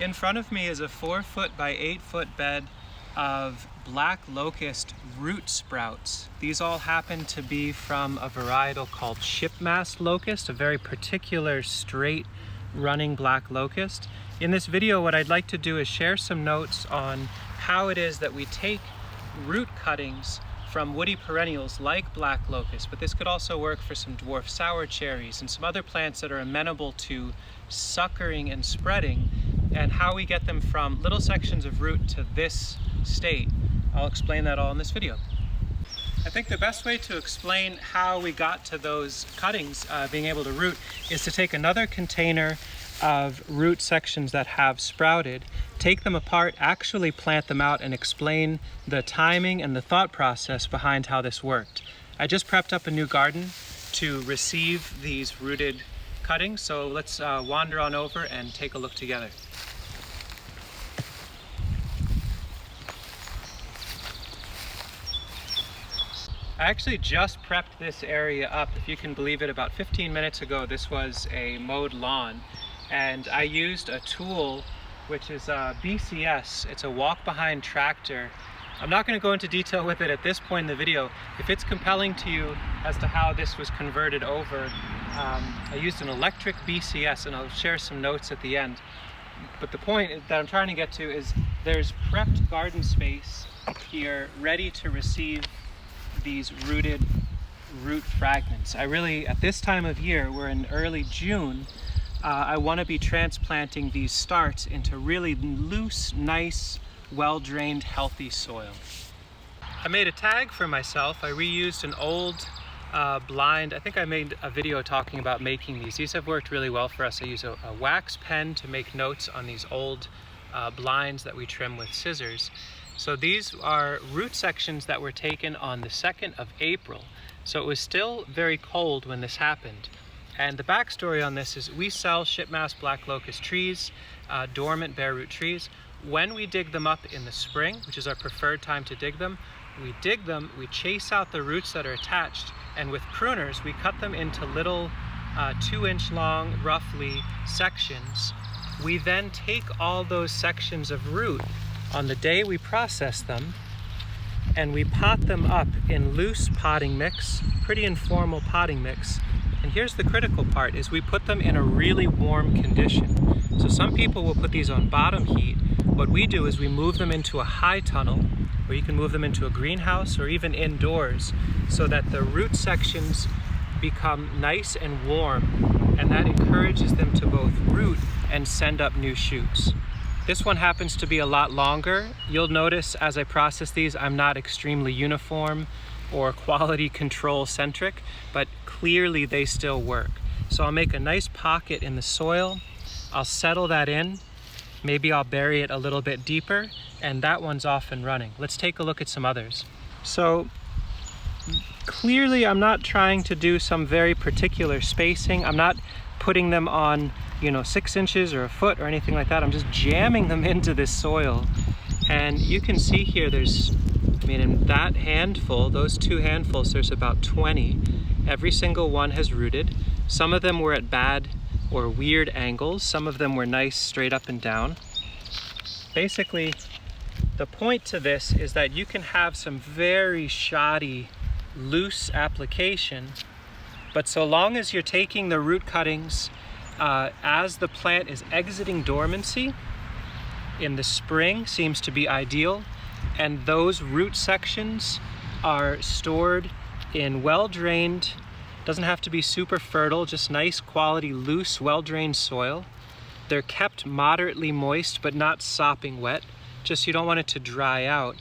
In front of me is a 4-foot by 8-foot bed of black locust root sprouts. These all happen to be from a varietal called shipmast locust, a very particular straight running black locust. In this video, what I'd like to do is share some notes on how it is that we take root cuttings from woody perennials like black locust, but this could also work for some dwarf sour cherries and some other plants that are amenable to suckering and spreading, and how we get them from little sections of root to this state. I'll explain that all in this video. I think the best way to explain how we got to those cuttings being able to root is to take another container of root sections that have sprouted, take them apart, actually plant them out, and explain the timing and the thought process behind how this worked. I just prepped up a new garden to receive these rooted cuttings, so let's wander on over and take a look together. I actually just prepped this area up. If you can believe it, about 15 minutes ago this was a mowed lawn, and I used a tool which is a BCS. It's a walk-behind tractor. I'm not going to go into detail with it at this point in the video. If it's compelling to you as to how this was converted over, I used an electric BCS, and I'll share some notes at the end. But the point that I'm trying to get to is there's prepped garden space here ready to receive these rooted root fragments. I really, at this time of year, we're in early June, I want to be transplanting these starts into really loose, nice, well-drained, healthy soil. I made a tag for myself. I reused an old blind. I think I made a video talking about making these. These have worked really well for us. I use a wax pen to make notes on these old blinds that we trim with scissors. So these are root sections that were taken on the 2nd of April. So it was still very cold when this happened. And the backstory on this is we sell shipmast black locust trees, dormant bare root trees. When we dig them up in the spring, which is our preferred time to dig them, we chase out the roots that are attached, and with pruners, we cut them into little 2-inch long, roughly, sections. We then take all those sections of root on the day we process them, and we pot them up in loose potting mix, pretty informal potting mix. And here's the critical part, is we put them in a really warm condition. So some people will put these on bottom heat. What we do is we move them into a high tunnel, or you can move them into a greenhouse or even indoors, so that the root sections become nice and warm, and that encourages them to both root and send up new shoots. This one happens to be a lot longer. You'll notice as I process these, I'm not extremely uniform or quality control centric, but clearly they still work. So I'll make a nice pocket in the soil. I'll settle that in. Maybe I'll bury it a little bit deeper, and that one's off and running. Let's take a look at some others. So clearly I'm not trying to do some very particular spacing. I'm not putting them on 6 inches or a foot or anything like that. I'm just jamming them into this soil. And you can see here in that handful, those 2 handfuls, there's about 20. Every single one has rooted. Some of them were at bad or weird angles. Some of them were nice straight up and down. Basically, the point to this is that you can have some very shoddy, loose application, but so long as you're taking the root cuttings as the plant is exiting dormancy, in the spring seems to be ideal, and those root sections are stored in well-drained, doesn't have to be super fertile, just nice quality, loose, well-drained soil. They're kept moderately moist, but not sopping wet, just you don't want it to dry out.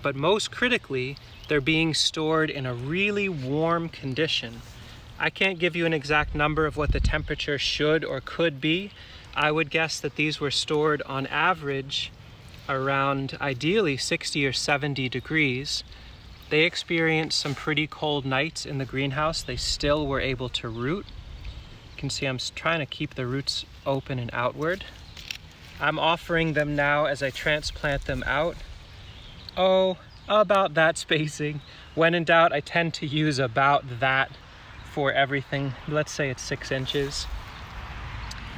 But most critically, they're being stored in a really warm condition. I can't give you an exact number of what the temperature should or could be. I would guess that these were stored on average around ideally 60 or 70 degrees. They experienced some pretty cold nights in the greenhouse. They still were able to root. You can see I'm trying to keep the roots open and outward. I'm offering them now as I transplant them out. Oh, about that spacing. When in doubt, I tend to use about that for everything. Let's say it's 6 inches.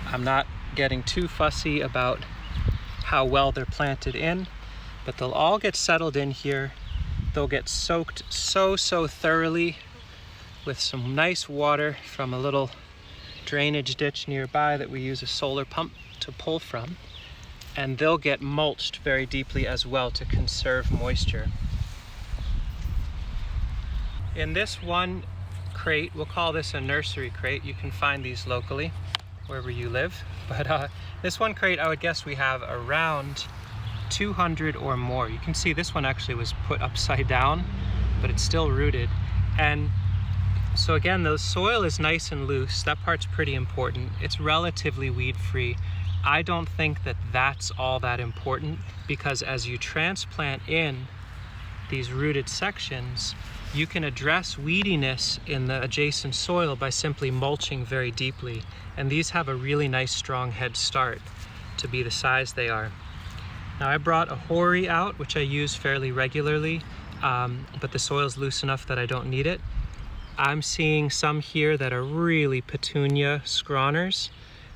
I'm not getting too fussy about how well they're planted in, but they'll all get settled in here. They'll get soaked so thoroughly with some nice water from a little drainage ditch nearby that we use a solar pump to pull from. And they'll get mulched very deeply as well to conserve moisture. In this one crate, we'll call this a nursery crate. You can find these locally, wherever you live. But this one crate, I would guess we have around 200 or more. You can see this one actually was put upside down, but it's still rooted. And so again, the soil is nice and loose. That part's pretty important. It's relatively weed-free. I don't think that that's all that important, because as you transplant in these rooted sections, you can address weediness in the adjacent soil by simply mulching very deeply. And these have a really nice strong head start to be the size they are. Now I brought a hori out, which I use fairly regularly, but the soil's loose enough that I don't need it. I'm seeing some here that are really petunia scrawners,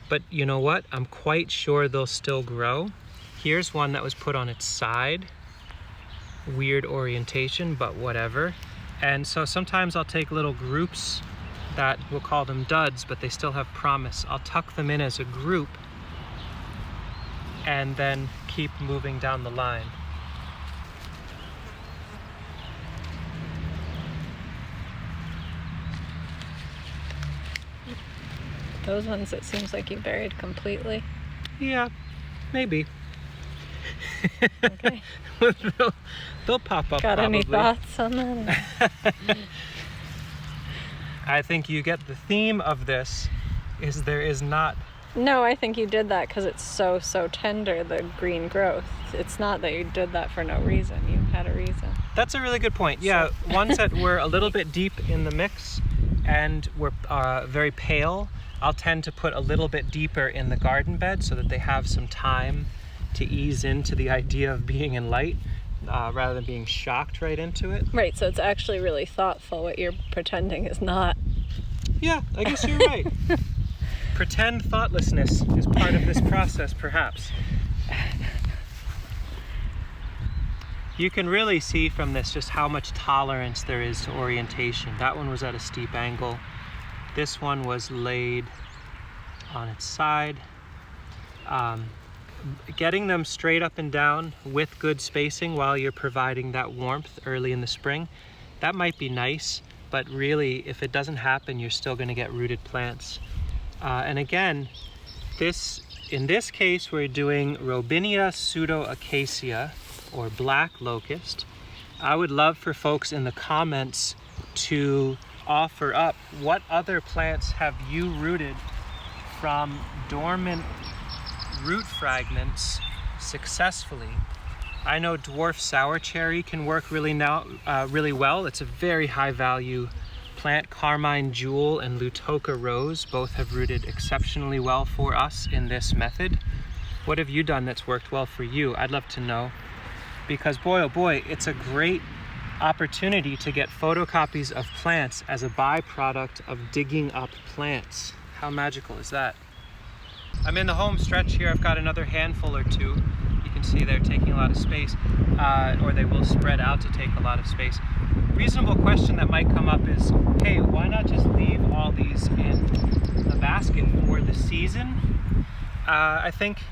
but you know what? I'm quite sure they'll still grow. Here's one that was put on its side. Weird orientation, but whatever. And so sometimes I'll take little groups that we'll call them duds, but they still have promise. I'll tuck them in as a group and then keep moving down the line. Those ones, it seems like you buried completely. Yeah, maybe. Okay. they'll pop up. Got probably. any thoughts on that? I think you get the theme of this is there is not. No, I think you did that because it's so tender, the green growth. It's not that you did that for no reason. You had a reason. That's a really good point. Yeah, ones that were a little bit deep in the mix and were very pale, I'll tend to put a little bit deeper in the garden bed so that they have some time to ease into the idea of being in light rather than being shocked right into it. Right, so it's actually really thoughtful. What you're pretending is not. Yeah, I guess you're right. Pretend thoughtlessness is part of this process, perhaps. You can really see from this just how much tolerance there is to orientation. That one was at a steep angle. This one was laid on its side. Getting them straight up and down with good spacing while you're providing that warmth early in the spring, that might be nice, but really if it doesn't happen, you're still going to get rooted plants. And again, in this case, we're doing Robinia pseudoacacia, or black locust. I would love for folks in the comments to offer up what other plants have you rooted from dormant root fragments successfully. I know dwarf sour cherry can work really well. It's a very high value plant. Carmine jewel and Lutoka rose both have rooted exceptionally well for us in this method. What have you done that's worked well for you? I'd love to know, because boy oh boy, it's a great opportunity to get photocopies of plants as a byproduct of digging up plants. How magical is that? I'm in the home stretch here. I've got another handful or two. You can see they're taking a lot of space, or they will spread out to take a lot of space. Reasonable question that might come up is, hey, why not just leave all these in the basket for the season? I think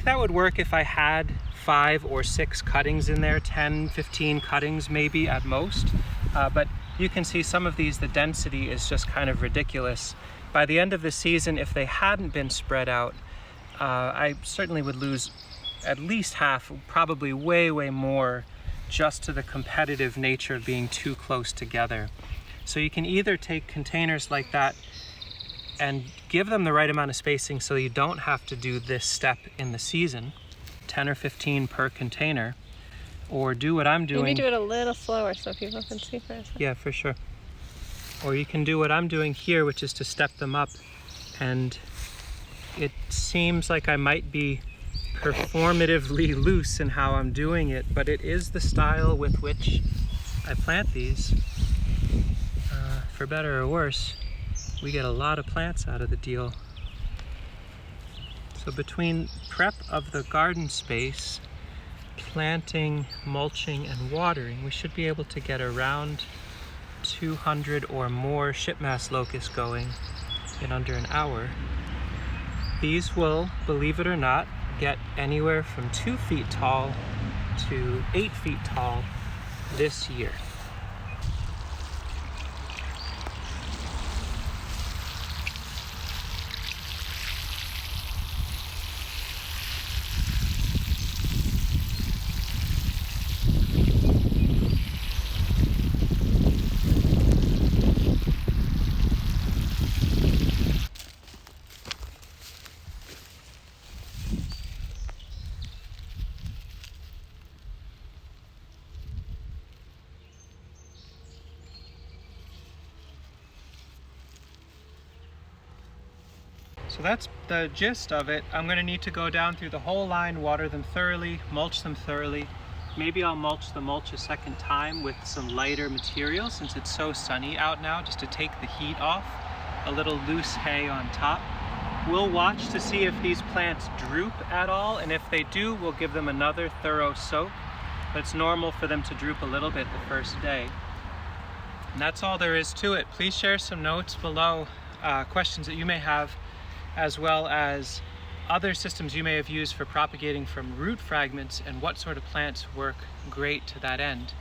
that would work if I had 5 or 6 cuttings in there, 10, 15 cuttings maybe at most. But you can see some of these, the density is just kind of ridiculous. By the end of the season, if they hadn't been spread out, I certainly would lose at least half, probably way more, just to the competitive nature of being too close together. So you can either take containers like that and give them the right amount of spacing so you don't have to do this step in the season, 10 or 15 per container, or do what I'm doing. Maybe do it a little slower so people can see for a second. Yeah, for sure. Or you can do what I'm doing here, which is to step them up. And it seems like I might be performatively loose in how I'm doing it, but it is the style with which I plant these. For better or worse, we get a lot of plants out of the deal. So between prep of the garden space, planting, mulching, and watering, we should be able to get around 200 or more shipmass locusts going in under an hour. These will, believe it or not, get anywhere from 2 feet tall to 8 feet tall this year. So that's the gist of it. I'm going to need to go down through the whole line, water them thoroughly, mulch them thoroughly. Maybe I'll mulch the mulch a second time with some lighter material since it's so sunny out now, just to take the heat off. A little loose hay on top. We'll watch to see if these plants droop at all, and if they do, we'll give them another thorough soak. But it's normal for them to droop a little bit the first day. And that's all there is to it. Please share some notes below, questions that you may have, as well as other systems you may have used for propagating from root fragments and what sort of plants work great to that end.